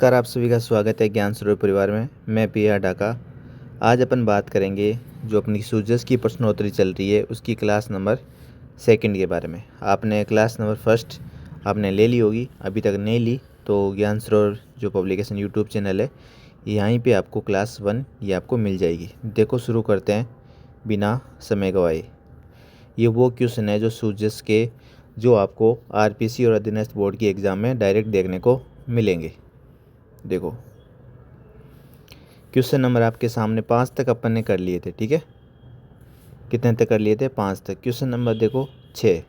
नमस्कार, आप सभी का स्वागत है ज्ञान सरोवर परिवार में। मैं पीआर ढाका। आज अपन बात करेंगे जो अपनी सूजस की प्रश्नोत्तरी चल रही है उसकी क्लास नंबर 2 के बारे में। आपने क्लास नंबर 1 आपने ले ली होगी, अभी तक नहीं ली तो ज्ञान सरोवर जो पब्लिकेशन यूट्यूब चैनल है यहीं पे आपको क्लास 1 ये आपको मिल जाएगी। देखो शुरू करते हैं बिना समय गवाए। ये वो क्वेश्चन है जो सूजस के जो आपको आरपीसी और अधीनस्थ बोर्ड की एग्ज़ाम में डायरेक्ट देखने को मिलेंगे। देखो क्वेश्चन नंबर आपके सामने 5 तक अपन ने कर लिए थे, ठीक है। कितने तक कर लिए थे? 5 तक। क्वेश्चन नंबर देखो 6,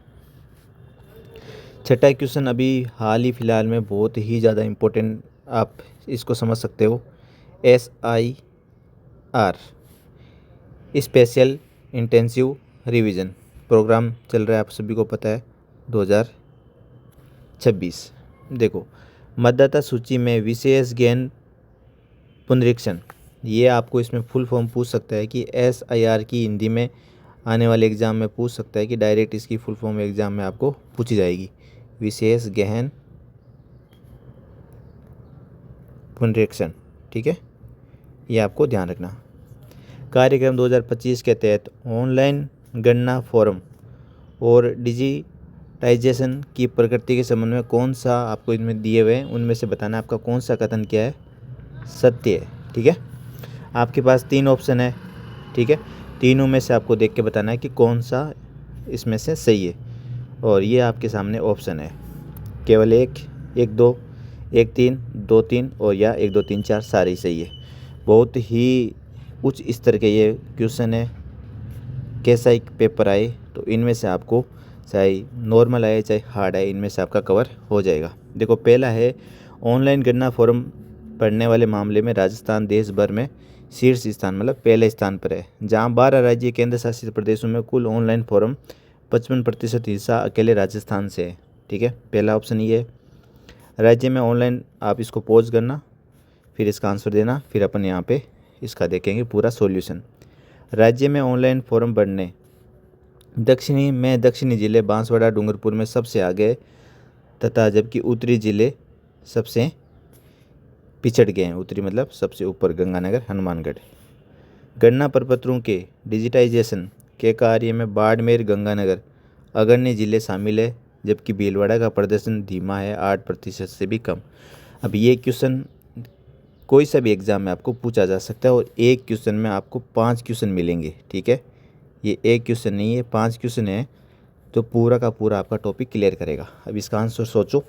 छठा क्वेश्चन अभी हाल ही फिलहाल में बहुत ही ज़्यादा इम्पोर्टेंट, आप इसको समझ सकते हो। SIR special intensive revision programme चल रहा है, आप सभी को पता है, 2026। देखो मतदाता सूची में विशेष ज्ञान पुनरीक्षण, ये आपको इसमें फुल फॉर्म पूछ सकता है कि SIR की हिंदी में आने वाले एग्ज़ाम में पूछ सकता है कि डायरेक्ट इसकी फुल फॉर्म एग्ज़ाम में आपको पूछी जाएगी। विशेष गहन पुनरीक्षण, ठीक है, ये आपको ध्यान रखना। कार्यक्रम 2025 के तहत ऑनलाइन गणना फॉर्म और डिजिटाइजेशन की प्रकृति के संबंध में कौन सा आपको इनमें दिए हुए हैं उनमें से बताना है आपका कौन सा कथन क्या है, सत्य है, ठीक है। आपके पास 3 ऑप्शन है, ठीक है, तीनों में से आपको देख के बताना है कि कौन सा इसमें से सही है। और ये आपके सामने ऑप्शन है, केवल 1, 1, 2, 1, 3, 2, 3 और या 1, 2, 3, 4 सारे ही सही है। बहुत ही उच्च स्तर के ये क्वेश्चन है। कैसा एक पेपर आए तो इनमें से आपको चाहे नॉर्मल आए चाहे हार्ड आए, इनमें से आपका कवर हो जाएगा। देखो पहला है, ऑनलाइन गणना फॉर्म पढ़ने वाले मामले में राजस्थान देश भर में शीर्ष स्थान मतलब पहले स्थान पर है, जहां 12 राज्य केंद्र शासित प्रदेशों में कुल ऑनलाइन फॉर्म 55% हिस्सा अकेले राजस्थान से है, ठीक है। पहला ऑप्शन ये है। राज्य में ऑनलाइन, आप इसको पॉज करना फिर इसका आंसर देना, फिर अपन यहाँ पे इसका देखेंगे पूरा सॉल्यूशन। राज्य में ऑनलाइन फॉर्म बढ़ने, दक्षिणी जिले बांसवाड़ा डूंगरपुर में सबसे आगे तथा जबकि उत्तरी जिले सबसे पिछड़ गए हैं। उत्तरी मतलब सबसे ऊपर गंगानगर हनुमानगढ़। गणना प्रपत्रों के डिजिटाइजेशन के कार्य में बाड़मेर गंगानगर अग्रणी जिले शामिल है, जबकि भीलवाड़ा का प्रदर्शन धीमा है, 8% से भी कम। अब ये क्वेश्चन कोई सा भी एग्ज़ाम में आपको पूछा जा सकता है और एक क्वेश्चन में आपको 5 क्वेश्चन मिलेंगे, ठीक है। ये एक क्वेश्चन नहीं है, 5 क्वेश्चन है, तो पूरा का पूरा आपका टॉपिक क्लियर करेगा। अब इसका आंसर सोचो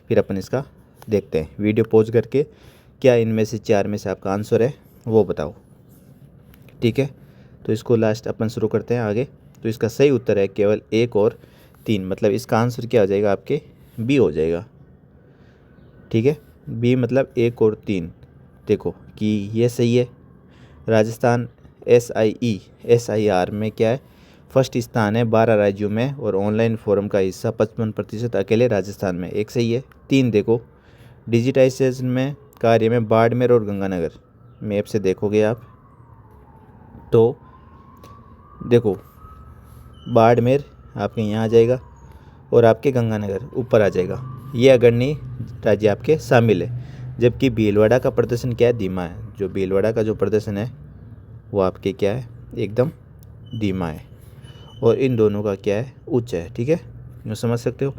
फिर अपन इसका देखते हैं। वीडियो पॉज करके क्या इनमें से 4 में से आपका आंसर है वो बताओ, ठीक है। तो इसको लास्ट अपन शुरू करते हैं आगे। तो इसका सही उत्तर है केवल 1 और 3, मतलब इसका आंसर क्या हो जाएगा आपके बी हो जाएगा, ठीक है। बी मतलब 1 और 3। देखो कि ये सही है। राजस्थान SIR में क्या है, फर्स्ट स्थान है 12 राज्यों में और ऑनलाइन फॉर्म का हिस्सा 55% अकेले राजस्थान में, एक सही है। 3 देखो, डिजिटाइजेशन में कार्य में बाड़मेर और गंगानगर, मैप से देखोगे आप तो देखो बाड़मेर आपके यहाँ आ जाएगा और आपके गंगानगर ऊपर आ जाएगा, ये अग्रणी राज्य आपके शामिल है। जबकि भीलवाड़ा का प्रदर्शन क्या है, धीमा है। जो भीलवाड़ा का जो प्रदर्शन है वो आपके क्या है, एकदम धीमा है, और इन दोनों का क्या है, उच्च है, ठीक है, यूँ समझ सकते हो।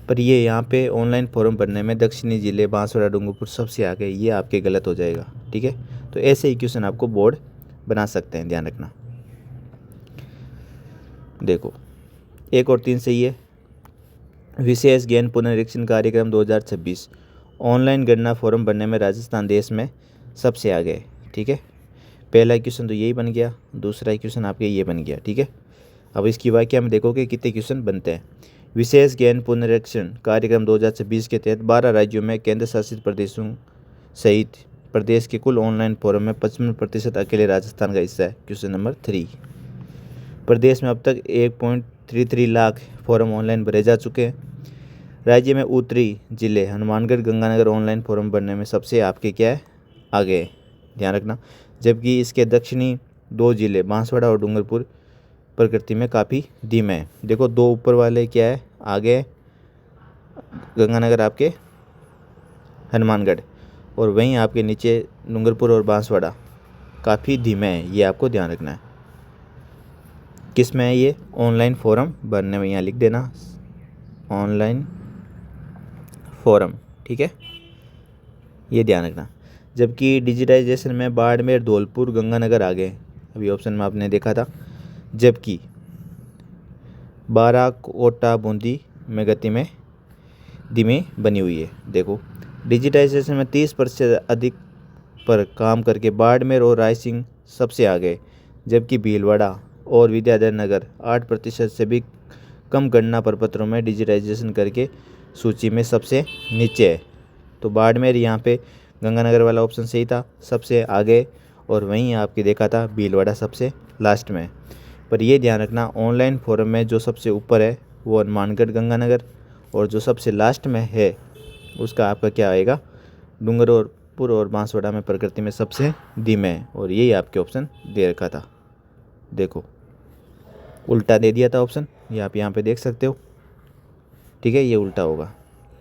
पर ये यहाँ पे ऑनलाइन फॉर्म भरने में दक्षिणी जिले बांसवाड़ा डूंगरपुर सबसे आगे, ये आपके गलत हो जाएगा, ठीक है। तो ऐसे ही क्वेश्चन आपको बोर्ड बना सकते हैं, ध्यान रखना। देखो 1 और 3 सही है। विशेष ज्ञान पुनरीक्षण कार्यक्रम 2026 ऑनलाइन गणना फॉर्म भरने में राजस्थान देश में सबसे आगे है, ठीक है। पहला क्वेश्चन तो यही बन गया, दूसरा क्वेश्चन आपके ये बन गया, ठीक है। अब इसकी वाक्य में देखोगे कितने क्वेश्चन बनते हैं। विशेष ज्ञान पुनरीक्षण कार्यक्रम 2026 के तहत 12 राज्यों में केंद्र शासित प्रदेशों सहित प्रदेश के कुल ऑनलाइन फॉर्म में 55% अकेले राजस्थान का हिस्सा है। क्वेश्चन नंबर 3, प्रदेश में अब तक 1.33 लाख फॉर्म ऑनलाइन भरे जा चुके हैं। राज्य में उत्तरी जिले हनुमानगढ़ गंगानगर ऑनलाइन फॉर्म भरने में सबसे आपके क्या है, आगे है, ध्यान रखना। जबकि इसके दक्षिणी 2 जिले बांसवाड़ा और डूंगरपुर प्रकृति में काफ़ी धीमे हैं। देखो 2 ऊपर वाले क्या है, आगे है, गंगानगर आपके हनुमानगढ़, और वहीं आपके नीचे डूंगरपुर और बांसवाड़ा काफ़ी धीमे हैं, ये आपको ध्यान रखना है। किस में है ये? ऑनलाइन फॉर्म भरने में, यहाँ लिख देना ऑनलाइन फॉर्म, ठीक है, ये ध्यान रखना। जबकि डिजिटाइजेशन में बाड़मेर, धौलपुर, गंगानगर आ गए, अभी ऑप्शन में आपने देखा था। जबकि 12 कोटा, बूंदी में गति में धीमी बनी हुई है। देखो डिजिटाइजेशन में 30% अधिक पर काम करके बाड़मेर और रायसिंह सबसे आगे, जबकि भीलवाड़ा और विद्याधर नगर 8% से भी कम गणना प्रपत्रों में डिजिटाइजेशन करके सूची में सबसे नीचे है। तो बाड़मेर यहाँ पे गंगानगर वाला ऑप्शन सही था, सबसे आगे, और वहीं आपके देखा था भीलवाड़ा सबसे लास्ट में। पर ये ध्यान रखना ऑनलाइन फॉर्म में जो सबसे ऊपर है वो हनुमानगढ़, गंगानगर, और जो सबसे लास्ट में है उसका आपका क्या आएगा? डूंगरपुर और बांसवाड़ा में प्रकृति में सबसे धीमे है, और यही आपके ऑप्शन दे रखा था। देखो उल्टा दे दिया था ऑप्शन, ये आप यहाँ पे देख सकते हो, ठीक है, ये उल्टा होगा।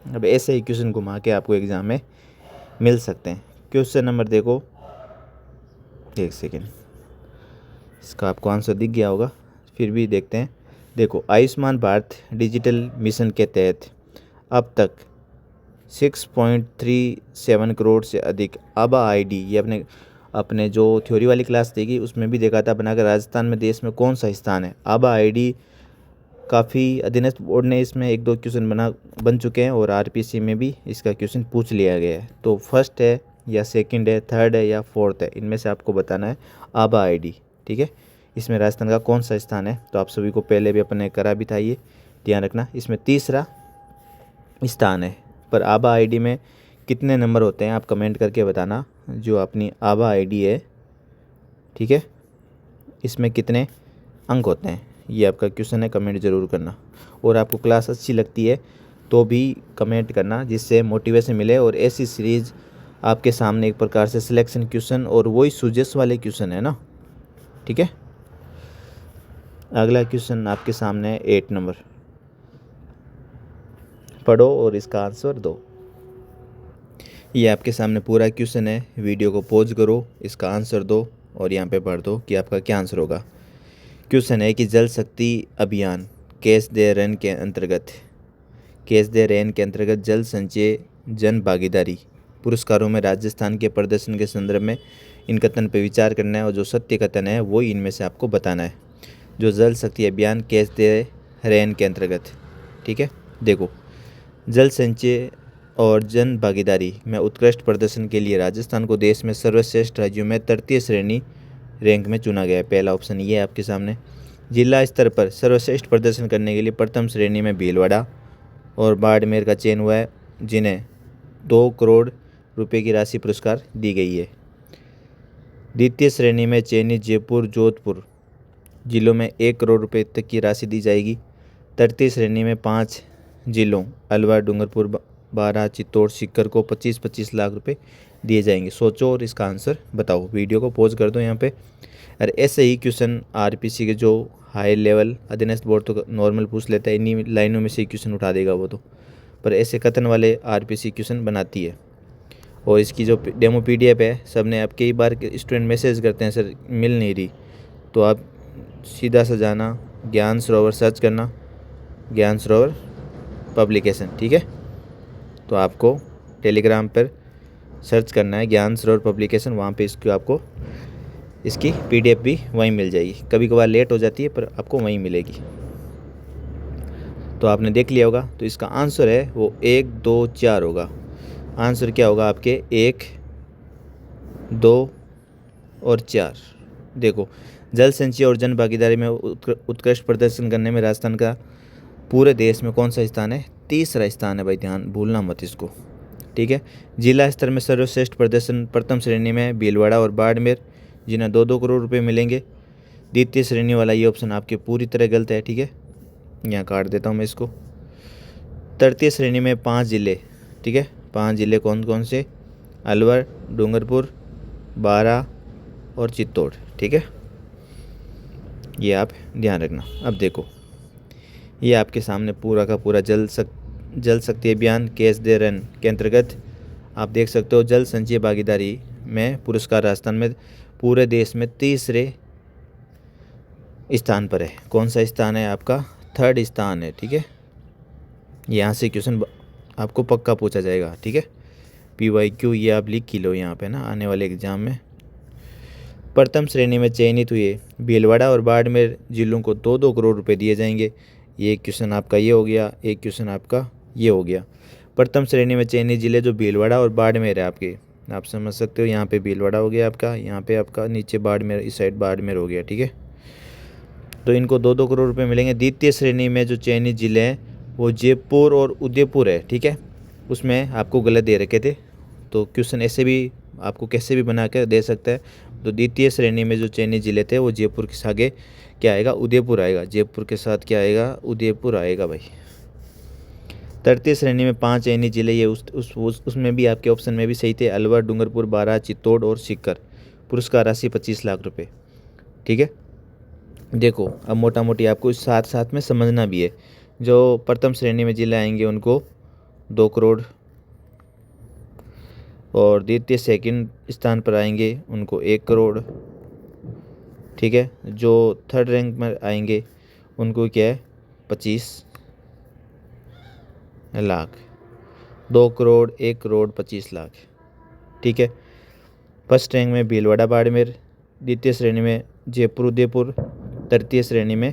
अब ऐसे ही क्वेश्चन घुमा के आपको एग्ज़ाम में मिल सकते हैं। क्वेश्चन नंबर देखो, एक सेकेंड, इसका आपको आंसर दिख गया होगा, फिर भी देखते हैं। देखो आयुष्मान भारत डिजिटल मिशन के तहत अब तक 6.37 करोड़ से अधिक आबा आईडी, ये अपने जो थ्योरी वाली क्लास देगी उसमें भी देखा था बनाकर राजस्थान में देश में कौन सा स्थान है। आबा आईडी काफ़ी अधीनस्थ बोर्ड ने इसमें 1-2 क्वेश्चन बन चुके हैं, और आरपीसी में भी इसका क्वेश्चन पूछ लिया गया है। तो फर्स्ट है या सेकंड है, थर्ड है या फोर्थ है, इनमें से आपको बताना है आबा आईडी, ठीक है। इसमें राजस्थान का कौन सा स्थान है? तो आप सभी को पहले भी अपने करा भी था, ये ध्यान रखना। इसमें तीसरा स्थान है, पर आबा आईडी में कितने नंबर होते हैं आप कमेंट करके बताना, जो अपनी आबा आईडी है, ठीक है, इसमें कितने अंक होते हैं, ये आपका क्वेश्चन है, कमेंट ज़रूर करना। और आपको क्लास अच्छी लगती है तो भी कमेंट करना, जिससे मोटिवेशन मिले, और ऐसी सीरीज़ आपके सामने एक प्रकार से सिलेक्शन क्वेश्चन और वही सुजेस वाले क्वेश्चन है ना, ठीक है। अगला क्वेश्चन आपके सामने है 8 नंबर, पढ़ो और इसका आंसर दो। ये आपके सामने पूरा क्वेश्चन है, वीडियो को पॉज करो, इसका आंसर दो और यहाँ पे पढ़ दो कि आपका क्या आंसर होगा। क्वेश्चन है कि जल शक्ति अभियान कैच द रेन के अंतर्गत जल संचय जन भागीदारी पुरस्कारों में राजस्थान के प्रदर्शन के संदर्भ में इन कथन पर विचार करना है, और जो सत्य कथन है वो इनमें से आपको बताना है। जो जल शक्ति अभियान कैच द रेन के अंतर्गत, ठीक है। देखो जल संचय और जन भागीदारी में उत्कृष्ट प्रदर्शन के लिए राजस्थान को देश में सर्वश्रेष्ठ राज्यों में तृतीय श्रेणी रैंक में चुना गया है। पहला ऑप्शन ये है आपके सामने। जिला स्तर पर सर्वश्रेष्ठ प्रदर्शन करने के लिए प्रथम श्रेणी में भीलवाड़ा और बाड़मेर का चयन हुआ है, जिन्हें 2 करोड़ रुपए की राशि पुरस्कार दी गई है। द्वितीय श्रेणी में चयनित जयपुर, जोधपुर जिलों में 1 करोड़ रुपए तक की राशि दी जाएगी। तृतीय श्रेणी में 5 जिलों अलवर, डूंगरपुर, बारां, चित्तौड़, सीकर को 25-25 लाख रुपए दिए जाएंगे। सोचो और इसका आंसर बताओ। वीडियो को पॉज कर दो यहाँ पे। और ऐसे ही क्वेश्चन आरपीसी के जो हाई लेवल अधीनस्थ बोर्ड तो नॉर्मल पूछ लेता है, इन्हीं लाइनों में से क्वेश्चन उठा देगा वो तो, पर ऐसे कथन वाले आरपीसी क्वेश्चन बनाती है। और इसकी जो डेमो पीडीएफ है, सब ने आप कई बार स्टूडेंट मैसेज करते हैं सर मिल नहीं रही, तो आप सीधा सा जाना ज्ञान सरोवर सर्च करना, ज्ञान सरोवर पब्लिकेशन, ठीक है। तो आपको टेलीग्राम पर सर्च करना है ज्ञान सरोवर पब्लिकेशन, वहाँ पे इसको आपको इसकी पीडीएफ भी वहीं मिल जाएगी। कभी कभार लेट हो जाती है पर आपको वहीं मिलेगी। तो आपने देख लिया होगा, तो इसका आंसर है वो 1, 2, 4 होगा। आंसर क्या होगा आपके 1, 2 और 4। देखो जल संचय और जन भागीदारी में उत्कृष्ट प्रदर्शन करने में राजस्थान का पूरे देश में कौन सा स्थान है? तीसरा स्थान है भाई, ध्यान भूलना मत इसको, ठीक है। जिला स्तर में सर्वश्रेष्ठ प्रदर्शन प्रथम श्रेणी में भीलवाड़ा और बाड़मेर, जिन्हें 2-2 करोड़ रुपए मिलेंगे। द्वितीय श्रेणी वाला ये ऑप्शन आपके पूरी तरह गलत है, ठीक है, यहाँ काट देता हूँ मैं इसको। तृतीय श्रेणी में 5 जिले, ठीक है, 5 जिले कौन कौन से? अलवर, डूंगरपुर, बारां और चित्तौड़, ठीक है, ये आप ध्यान रखना। अब देखो ये आपके सामने पूरा का पूरा जल शक्ति अभियान कैच द रन के अंतर्गत आप देख सकते हो जल संचय भागीदारी में पुरस्कार राजस्थान में पूरे देश में तीसरे स्थान पर है। कौन सा स्थान है आपका? 3rd स्थान है। ठीक है, यहाँ से क्वेश्चन आपको पक्का पूछा जाएगा। ठीक है, PYQ ये आप लिख ही लो यहाँ पे ना आने वाले एग्जाम में। प्रथम श्रेणी में चयनित हुए भीलवाड़ा और बाड़मेर जिलों को 2-2 करोड़ रुपए दिए जाएंगे। ये क्वेश्चन आपका ये हो गया, एक क्वेश्चन आपका ये हो गया। प्रथम श्रेणी में चयनित जिले जो भीलवाड़ा और बाड़मेर है आपके, आप समझ सकते हो। यहाँ पे भीलवाड़ा हो गया आपका, यहाँ पे आपका नीचे बाड़मेर, इस साइड बाड़मेर हो गया। ठीक है, तो इनको 2-2 करोड़ रुपए मिलेंगे। द्वितीय श्रेणी में जो चयनित जिले हैं वो जयपुर और उदयपुर है। ठीक है, उसमें आपको गलत दे रखे थे, तो क्वेश्चन ऐसे भी आपको कैसे भी बना कर दे सकता है। तो द्वितीय श्रेणी में जो चयनित जिले थे वो जयपुर के आगे क्या आएगा? उदयपुर आएगा। जयपुर के साथ क्या आएगा? उदयपुर आएगा भाई। तृतीय श्रेणी में 5 चयनित जिले, ये उसमें भी आपके ऑप्शन में भी सही थे। अलवर, डूंगरपुर, बारां, चित्तौड़ और सीकर। पुरस्कार राशि 25 लाख रुपए। ठीक है, देखो अब मोटा मोटी आपको इस साथ साथ में समझना भी है। जो प्रथम श्रेणी में जिले आएंगे उनको 2 करोड़, और द्वितीय सेकंड स्थान पर आएंगे उनको 1 करोड़। ठीक है, जो 3rd रैंक में आएंगे उनको क्या है? 25 लाख। 2 करोड़, 1 करोड़, 25 लाख। ठीक है, फर्स्ट रैंक में भीलवाड़ा बाड़मेर, द्वितीय श्रेणी में जयपुर उदयपुर, तृतीय श्रेणी में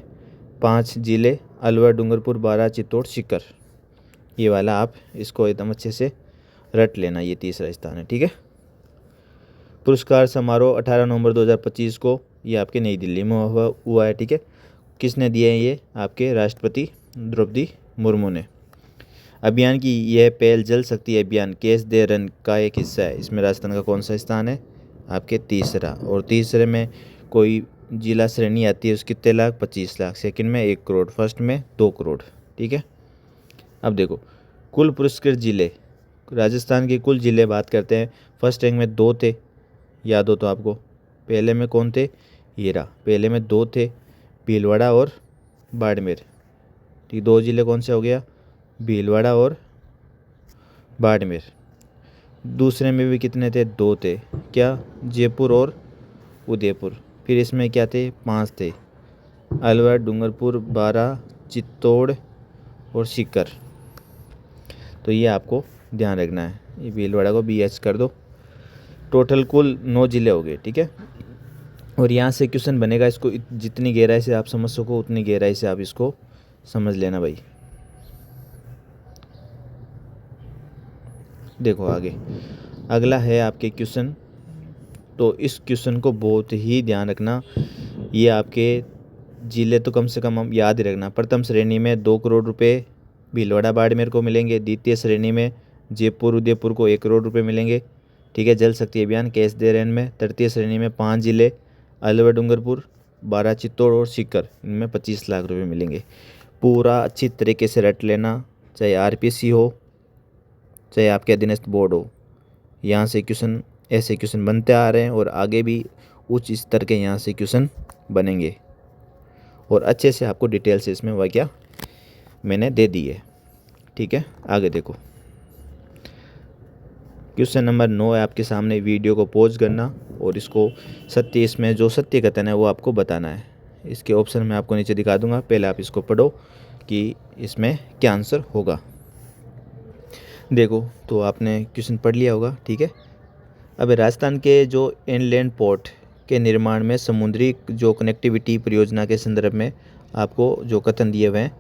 5 जिले अलवर, डूंगरपुर, बारां, चित्तौड़, सीकर। ये वाला आप इसको एकदम अच्छे से रट लेना, ये तीसरा स्थान है। ठीक है, पुरस्कार समारोह 18 नवंबर 2025 को ये आपके नई दिल्ली में हुआ है। ठीक है, किसने दिए हैं? ये आपके राष्ट्रपति द्रौपदी मुर्मू ने। अभियान की यह पहल जल शक्ति अभियान कैच द रन का एक हिस्सा है। इसमें राजस्थान का कौन सा स्थान है? आपके तीसरा। और तीसरे में कोई जिला श्रेणी आती है, उसकी कितने लाख? 25 लाख। सेकंड में 1 करोड़, फर्स्ट में 2 करोड़। ठीक है, अब देखो कुल पुरस्कृत जिले, राजस्थान के कुल जिले बात करते हैं। फर्स्ट रैंक में 2 थे, याद हो तो आपको। पहले में कौन थे? ये रहा, पहले में 2 थे, भीलवाड़ा और बाड़मेर। ठीक, 2 जिले कौन से हो गया? भीलवाड़ा और बाड़मेर। दूसरे में भी कितने थे? 2 थे, क्या? जयपुर और उदयपुर। फिर इसमें क्या थे? 5 थे, अलवर, डूंगरपुर, बारां, चित्तौड़ और सीकर। तो ये आपको ध्यान रखना है। ये भीलवाड़ा को BH कर दो। टोटल कुल 9 जिले हो गए। ठीक है, और यहाँ से क्वेश्चन बनेगा, इसको जितनी गहराई से आप समझ सको उतनी गहराई से आप इसको समझ लेना भाई। देखो आगे अगला है आपके क्वेश्चन, तो इस क्वेश्चन को बहुत ही ध्यान रखना। ये आपके जिले तो कम से कम हम याद ही रखना। प्रथम श्रेणी में 2 करोड़ रुपए भीलवाड़ा बाड़मेर को मिलेंगे। द्वितीय श्रेणी में जयपुर उदयपुर को 1 करोड़ रुपए मिलेंगे। ठीक है, जल शक्ति अभियान कैच द रन में। तृतीय श्रेणी में 5 जिले अलवर, डूंगरपुर, बारां, चित्तौड़ और सीकर, इनमें 25 लाख रुपए मिलेंगे। पूरा अच्छी तरीके से रट लेना, चाहे RPC हो चाहे आपके अधीनस्थ बोर्ड हो। यहाँ से क्वेश्चन, ऐसे क्वेश्चन बनते आ रहे हैं और आगे भी उच्च स्तर के यहाँ से क्वेश्चन बनेंगे, और अच्छे से आपको डिटेल से इसमें वाक्य मैंने दे दी है। ठीक है, आगे देखो क्वेश्चन नंबर 9 है आपके सामने। वीडियो को पॉज करना और इसको सत्य, इसमें जो सत्य कथन है वो आपको बताना है। इसके ऑप्शन मैं आपको नीचे दिखा दूंगा, पहले आप इसको पढ़ो कि इसमें क्या आंसर होगा। देखो तो आपने क्वेश्चन पढ़ लिया होगा। ठीक है, अब राजस्थान के जो इनलैंड पोर्ट के निर्माण में समुद्री जो कनेक्टिविटी परियोजना के संदर्भ में आपको जो कथन दिए हुए हैं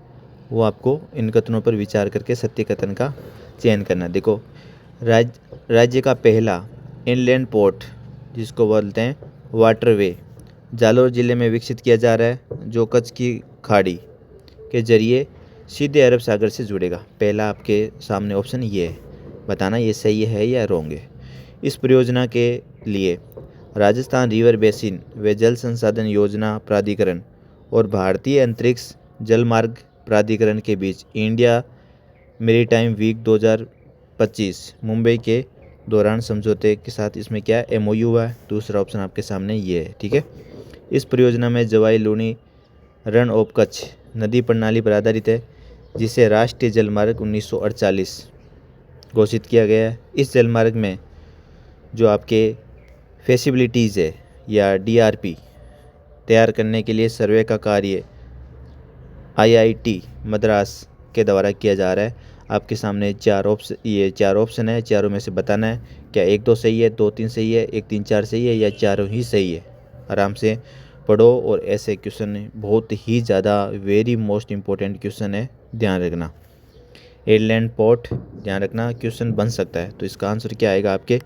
वो आपको इन कथनों पर विचार करके सत्य कथन का चयन करना। देखो राज्य का पहला इनलैंड पोर्ट जिसको बोलते हैं वाटरवे जालौर ज़िले में विकसित किया जा रहा है, जो कच्छ की खाड़ी के जरिए सीधे अरब सागर से जुड़ेगा। पहला आपके सामने ऑप्शन ये है, बताना ये सही है या रॉन्ग है। इस परियोजना के लिए राजस्थान रिवर बेसिन व जल संसाधन योजना प्राधिकरण और भारतीय अंतरिक्ष जलमार्ग प्राधिकरण के बीच इंडिया मैरीटाइम वीक 2025 मुंबई के दौरान समझौते के साथ इसमें क्या MOU हुआ है। दूसरा ऑप्शन आपके सामने ये है। ठीक है, इस परियोजना में जवाई लूनी रन ऑफ कच्छ नदी प्रणाली पर आधारित है, जिसे राष्ट्रीय जलमार्ग 1948 घोषित किया गया है। इस जलमार्ग में जो आपके फैसिलिटीज़ है या DRP तैयार करने के लिए सर्वे का कार्य IIT मद्रास के द्वारा किया जा रहा है। आपके सामने चार ऑप्शन है, चारों में से बताना है क्या 1 2 सही है, 2 3 सही है, 1 3 4 सही है या चारों ही सही है। आराम से पढ़ो और ऐसे क्वेश्चन बहुत ही ज़्यादा वेरी मोस्ट इम्पोर्टेंट क्वेश्चन है, ध्यान रखना। एयरलैंड पोर्ट ध्यान रखना क्वेश्चन बन सकता है। तो इसका आंसर क्या आएगा, आपके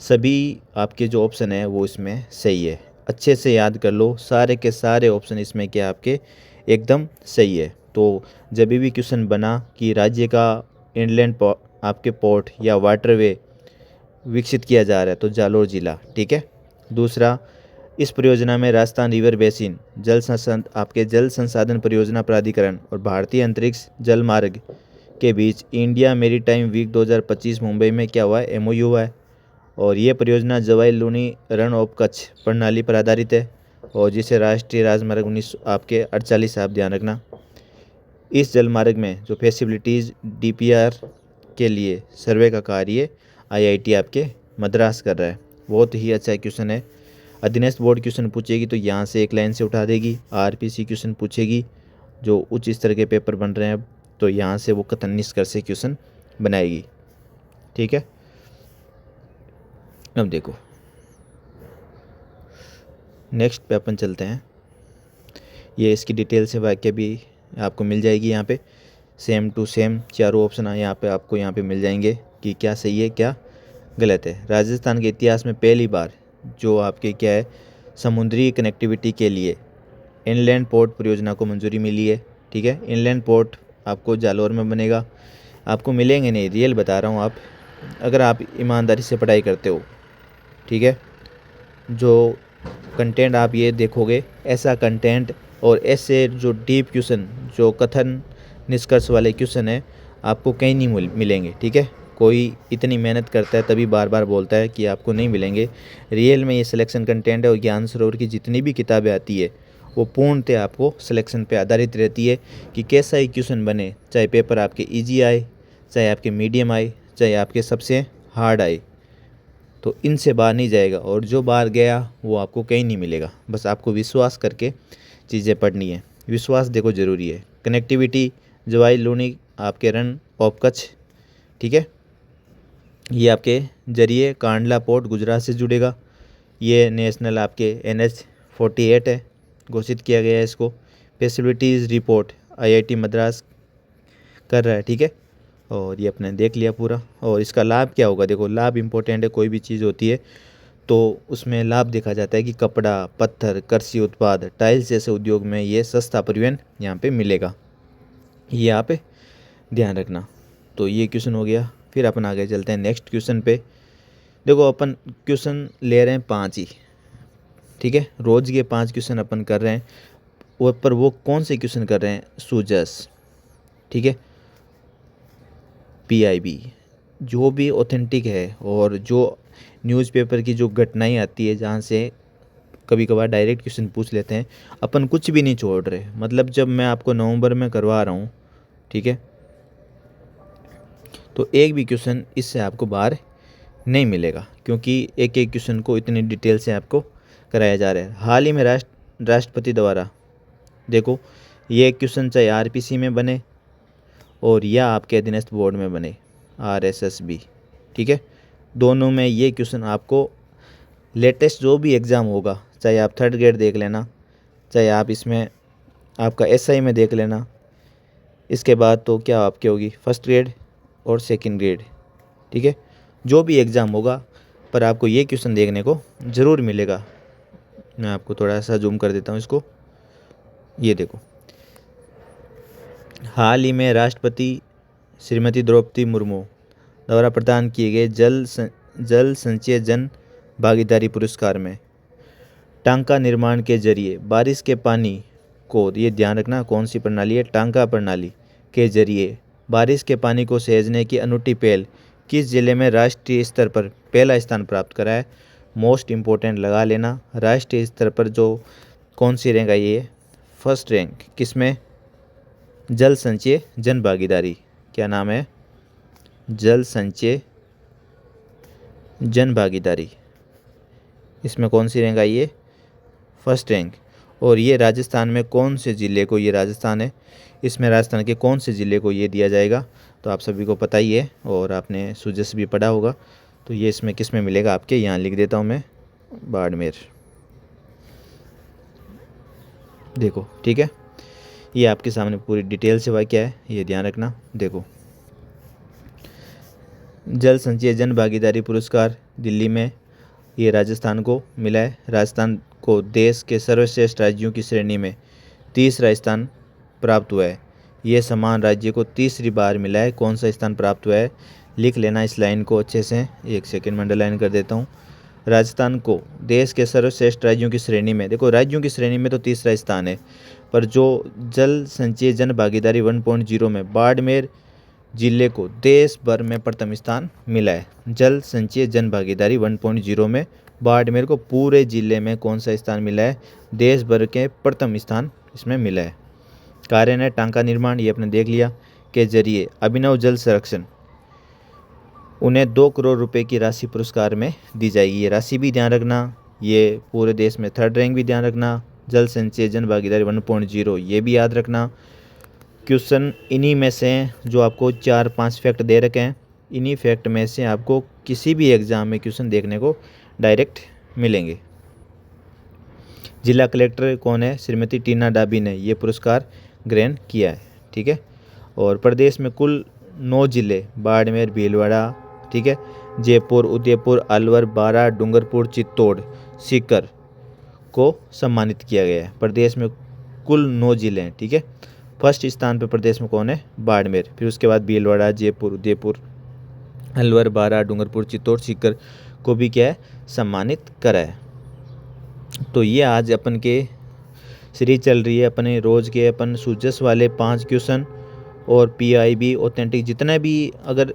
सभी आपके जो ऑप्शन है वो इसमें सही है। अच्छे से याद कर लो, सारे के सारे ऑप्शन इसमें क्या आपके एकदम सही है। तो जब भी क्वेश्चन बना कि राज्य का इनलैंड आपके पोर्ट या वाटरवे विकसित किया जा रहा है तो जालोर जिला, ठीक है। दूसरा, इस परियोजना में राजस्थान रिवर बेसिन जल संसाधन परियोजना प्राधिकरण और भारतीय अंतरिक्ष जल मार्ग के बीच इंडिया मेरीटाइम वीक 2025 मुंबई में क्या हुआ है, MOU हुआ है। और ये परियोजना जवाई लूनी रण ऑफ कच्छ प्रणाली पर आधारित है और जिसे राष्ट्रीय राजमार्ग 1948 आप ध्यान रखना। इस जलमार्ग में जो फैसिलिटीज़ DPR के लिए सर्वे का कार्य IIT आपके मद्रास कर रहा है। बहुत ही अच्छा क्वेश्चन है। अधीनस्थ बोर्ड क्वेश्चन पूछेगी तो यहाँ से एक लाइन से उठा देगी। RPC क्वेश्चन पूछेगी जो उच्च स्तर के पेपर बन रहे हैं अब, तो यहाँ से वो कथन निष्कर्ष से क्वेश्चन बनाएगी, ठीक है। अब देखो नेक्स्ट पे अपन चलते हैं। ये इसकी डिटेल से वाक्य भी आपको मिल जाएगी यहाँ पे, सेम टू सेम चारों ऑप्शन यहाँ पे आपको यहाँ पे मिल जाएंगे कि क्या सही है क्या गलत है। राजस्थान के इतिहास में पहली बार जो आपके क्या है समुद्री कनेक्टिविटी के लिए इनलैंड पोर्ट परियोजना को मंजूरी मिली है, ठीक है। इनलैंड पोर्ट आपको जालौर में बनेगा। आपको मिलेंगे नहीं, रियल बता रहा हूँ, आप अगर आप ईमानदारी से पढ़ाई करते हो, ठीक है। जो कंटेंट आप ये देखोगे ऐसा कंटेंट और ऐसे जो डीप क्वेश्चन जो कथन निष्कर्ष वाले क्वेश्चन है आपको कहीं नहीं मिलेंगे, ठीक है। कोई इतनी मेहनत करता है तभी बार बार बोलता है कि आपको नहीं मिलेंगे। रियल में ये सिलेक्शन कंटेंट है और ज्ञान सरोवर की जितनी भी किताबें आती है वो पूर्णतः आपको सिलेक्शन पे आधारित रहती है कि कैसा ही क्वेश्चन बने, चाहे पेपर आपके इजी आए, चाहे आपके मीडियम आए, चाहे आपके सबसे हार्ड आए, तो इनसे बाहर नहीं जाएगा। और जो बाहर गया वो आपको कहीं नहीं मिलेगा। बस आपको विश्वास करके चीज़ें पढ़नी है। विश्वास देखो ज़रूरी है। कनेक्टिविटी जवाई लूनी आपके रन ऑफ कच्छ, ठीक है, ये आपके जरिए कांडला पोर्ट गुजरात से जुड़ेगा। ये नेशनल आपके NH-48 है, घोषित किया गया है इसको। फैसिलिटीज़ रिपोर्ट IIT मद्रास कर रहा है, ठीक है। और ये अपने देख लिया पूरा। और इसका लाभ क्या होगा, देखो लाभ इंपॉर्टेंट है। कोई भी चीज़ होती है तो उसमें लाभ देखा जाता है कि कपड़ा, पत्थर, कृषि उत्पाद, टाइल्स जैसे उद्योग में ये सस्ता परिवहन यहाँ पे मिलेगा, ये आप ध्यान रखना। तो ये क्वेश्चन हो गया। फिर अपन आगे चलते हैं नेक्स्ट क्वेश्चन पे। देखो अपन क्वेश्चन ले रहे हैं 5 ही, ठीक है। रोज़ के 5 क्वेश्चन अपन कर रहे हैं और पर वो कौन से क्वेश्चन कर रहे हैं, सुजस, ठीक है, PIB जो भी ऑथेंटिक है और जो न्यूज़पेपर की जो घटनाएं आती है जहाँ से कभी कभार डायरेक्ट क्वेश्चन पूछ लेते हैं, अपन कुछ भी नहीं छोड़ रहे। मतलब जब मैं आपको नवंबर में करवा रहा हूँ, ठीक है, तो एक भी क्वेश्चन इससे आपको बाहर नहीं मिलेगा क्योंकि एक एक क्वेश्चन को इतनी डिटेल से आपको कराया जा रहा है। हाल ही में राष्ट्रपति द्वारा देखो ये क्वेश्चन चाहे RPC में बने और या आपके अधीनस्थ बोर्ड में बने RSSB, ठीक है, दोनों में ये क्वेश्चन आपको लेटेस्ट जो भी एग्ज़ाम होगा, चाहे आप 3rd ग्रेड देख लेना, चाहे आप इसमें आपका SI में देख लेना, इसके बाद तो क्या आपकी होगी 1st ग्रेड और 2nd ग्रेड, ठीक है, जो भी एग्ज़ाम होगा पर आपको ये क्वेश्चन देखने को ज़रूर मिलेगा। मैं आपको थोड़ा सा जूम कर देता हूँ इसको, ये देखो। हाल ही में राष्ट्रपति श्रीमती द्रौपदी मुर्मू द्वारा प्रदान किए गए जल संचय जन भागीदारी पुरस्कार में टांका निर्माण के जरिए बारिश के पानी को, ये ध्यान रखना कौन सी प्रणाली है, टांका प्रणाली के जरिए बारिश के पानी को सहेजने की अनूठी पहल किस जिले में राष्ट्रीय स्तर पर पहला स्थान प्राप्त करा है। मोस्ट इम्पोर्टेंट लगा लेना, राष्ट्रीय स्तर पर जो कौन सी रैंक आई है, 1st रैंक किस में, जल संचय जन भागीदारी, क्या नाम है, जल संचय जन भागीदारी, इसमें कौन सी रैंक आई है? First rank. और ये राजस्थान में कौन से ज़िले को, ये राजस्थान है, इसमें राजस्थान के कौन से ज़िले को ये दिया जाएगा? तो आप सभी को पता ही है और आपने सुजस भी पढ़ा होगा। तो ये इसमें किस में मिलेगा आपके? यहाँ लिख देता हूँ मैं, बाड़मेर। देखो ठीक है, ये आपके सामने पूरी डिटेल से वाक्य है, ये ध्यान रखना। देखो, जल संचय जन भागीदारी पुरस्कार दिल्ली में ये राजस्थान को मिला है। राजस्थान को देश के सर्वश्रेष्ठ राज्यों की श्रेणी में तीसरा स्थान प्राप्त हुआ है। ये सम्मान राज्य को तीसरी बार मिला है। कौन सा स्थान प्राप्त हुआ है? लिख लेना इस लाइन को अच्छे से, एक सेकंड में अंडरलाइन कर देता हूँ। राजस्थान को देश के सर्वश्रेष्ठ राज्यों की श्रेणी में, देखो राज्यों की श्रेणी में तो तीसरा स्थान है, पर जो जल संचय जन भागीदारी 1.0 में बाड़मेर जिले को देश भर में प्रथम स्थान मिला है। जल संचय जन भागीदारी 1.0 में बाड़मेर को पूरे जिले में कौन सा स्थान मिला है? देश भर के प्रथम स्थान इसमें मिला है। कार्य ने टांका निर्माण, ये आपने देख लिया, के जरिए अभिनव जल संरक्षण, उन्हें 2 करोड़ रुपए की राशि पुरस्कार में दी जाएगी। ये राशि भी ध्यान रखना। ये पूरे देश में थर्ड रैंक भी ध्यान रखना। जल संचय जन भागीदारी 1.0 ये भी याद रखना। क्वेश्चन इन्हीं में से जो आपको 4-5 फैक्ट दे रखे हैं, इन्हीं फैक्ट में से आपको किसी भी एग्ज़ाम में क्वेश्चन देखने को डायरेक्ट मिलेंगे। जिला कलेक्टर कौन है? श्रीमती टीना डाबी ने ये पुरस्कार ग्रहण किया है। ठीक है, और प्रदेश में कुल 9 जिले, बाड़मेर, भीलवाड़ा, ठीक है, जयपुर, उदयपुर, अलवर, बारा, डूंगरपुर, चित्तौड़, सीकर को सम्मानित किया गया है। प्रदेश में कुल 9 जिले हैं। ठीक है, फर्स्ट स्थान पर प्रदेश में कौन है? बाड़मेर। फिर उसके बाद भीलवाड़ा, जयपुर, उदयपुर, अलवर, बारा, डूंगरपुर, चित्तौड़, सीकर को भी क्या है? सम्मानित करा है। तो ये आज अपन के सीरीज चल रही है अपने रोज़ के अपन सुजस वाले 5 क्वेश्चन और PIB ऑथेंटिक जितना भी अगर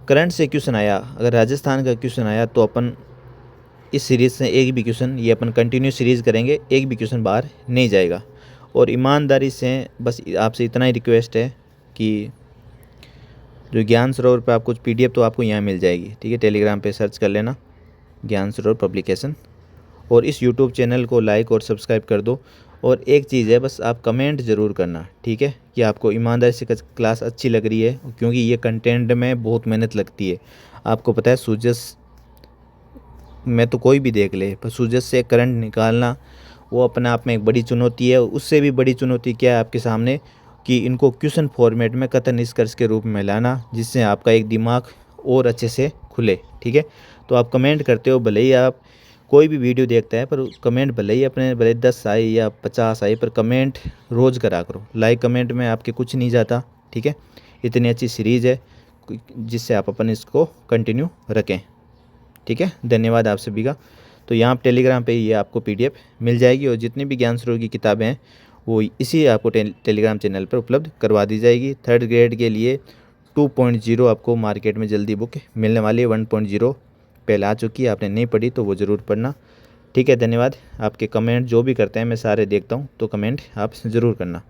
करंट से क्वेश्चन आया, अगर राजस्थान का क्वेश्चन आया तो अपन इस सीरीज़ से एक भी क्वेश्चन, ये अपन कंटिन्यू सीरीज़ करेंगे, एक भी क्वेश्चन बाहर नहीं जाएगा। और ईमानदारी से बस आपसे इतना ही रिक्वेस्ट है कि जो ज्ञान सरोवर पे आपको PDF तो आपको यहाँ मिल जाएगी। ठीक है, टेलीग्राम पे सर्च कर लेना ज्ञान सरोवर पब्लिकेशन, और इस YouTube चैनल को लाइक और सब्सक्राइब कर दो। और एक चीज़ है, बस आप कमेंट ज़रूर करना, ठीक है, कि आपको ईमानदारी से क्लास अच्छी लग रही है, क्योंकि ये कंटेंट में बहुत मेहनत लगती है। आपको पता है सुजस में तो कोई भी देख ले, पर सुजस से करंट निकालना वो अपने आप में एक बड़ी चुनौती है। उससे भी बड़ी चुनौती क्या है आपके सामने, कि इनको क्वेश्चन फॉर्मेट में कथन निष्कर्ष के रूप में लाना, जिससे आपका एक दिमाग और अच्छे से खुले। ठीक है, तो आप कमेंट करते हो, भले ही आप कोई भी वीडियो देखता है, पर कमेंट भले ही अपने भले 10 आए या 50 आए, पर कमेंट रोज़ करा करो। लाइक कमेंट में आपके कुछ नहीं जाता। ठीक है, इतनी अच्छी सीरीज़ है जिससे आप अपन इसको कंटिन्यू रखें। ठीक है, धन्यवाद आप सभी का। तो यहाँ आप टेलीग्राम पे ये आपको PDF मिल जाएगी, और जितनी भी ज्ञान सरोवर की किताबें हैं वो इसी आपको टेलीग्राम चैनल पर उपलब्ध करवा दी जाएगी। 3rd ग्रेड के लिए 2.0 आपको मार्केट में जल्दी बुक मिलने वाली है। 1.0 पहले आ चुकी है, आपने नहीं पढ़ी तो वो ज़रूर पढ़ना। ठीक है, धन्यवाद। आपके कमेंट जो भी करते हैं मैं सारे देखता हूँ, तो कमेंट आप ज़रूर करना।